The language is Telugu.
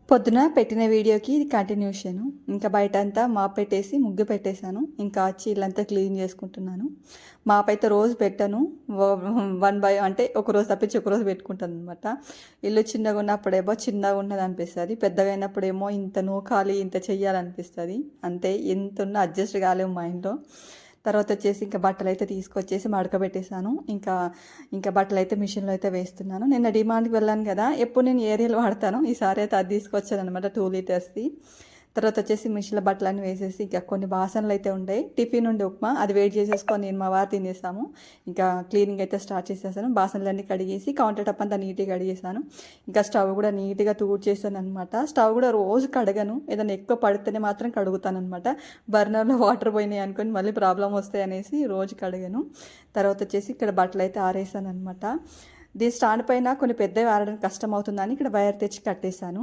పొద్దున పెట్టిన వీడియోకి ఇది కంటిన్యూషను. ఇంకా బయటంతా మాప్ పెట్టేసి ముగ్గు పెట్టేశాను. ఇంకా వచ్చి ఇల్లంతా క్లీన్ చేసుకుంటున్నాను. మాప్ అయితే రోజు పెట్టను. వన్ బై అంటే ఒకరోజు తప్పించి ఒకరోజు పెట్టుకుంటాననమాట. ఇల్లు చిన్నగున్నప్పుడేమో చిన్నగున్నదనిపిస్తది. పెద్దగా అయినప్పుడేమో ఇంత నూకాలి, ఇంత చెయ్యాలనిపిస్తది. అంతే ఎంతున్నా అడ్జస్ట్ కాలేము మా ఇంట్లో. తర్వాత వచ్చేసి ఇంకా బట్టలైతే తీసుకొచ్చేసి మడకబెట్టేసాను. ఇంకా బట్టలైతే మిషన్లో అయితే వేస్తున్నాను. నిన్న డిమాండ్కి వెళ్ళాను కదా, ఎప్పుడు నేను ఏరియల్ వాడతాను, ఈసారి అయితే అది తీసుకొచ్చాను అనమాట 2 లీటర్స్ది. తర్వాత వచ్చేసి మిషన్లో బట్టలన్నీ వేసేసి ఇంకా కొన్ని బాసనలు అయితే ఉంటాయి. టిఫిన్ ఉండే ఉప్మా అది వేడి చేసేసుకొని నేను మా వారు తినేసాము. ఇంకా క్లీనింగ్ అయితే స్టార్ట్ చేసేసాను. బాసనలన్నీ కడిగేసి కౌంటర్ టాప్ అంతా నీట్గా కడిగేసాను. ఇంకా స్టవ్ కూడా నీట్గా చేశాను అనమాట. స్టవ్ కూడా రోజు కడగను, ఏదైనా ఎక్కువ పడితేనే మాత్రం కడుగుతాను అనమాట. బర్నర్లో వాటర్ పోయినాయి అనుకొని మళ్ళీ ప్రాబ్లం వస్తాయి అనేసి రోజు కడగను. తర్వాత వచ్చేసి ఇక్కడ బట్టలు అయితే ఆరేసాను అనమాట. దీని స్టాండ్ పైన కొన్ని పెద్దవి ఆరడానికి కష్టం అవుతుందని ఇక్కడ వైర్ తెచ్చి కట్టేశాను.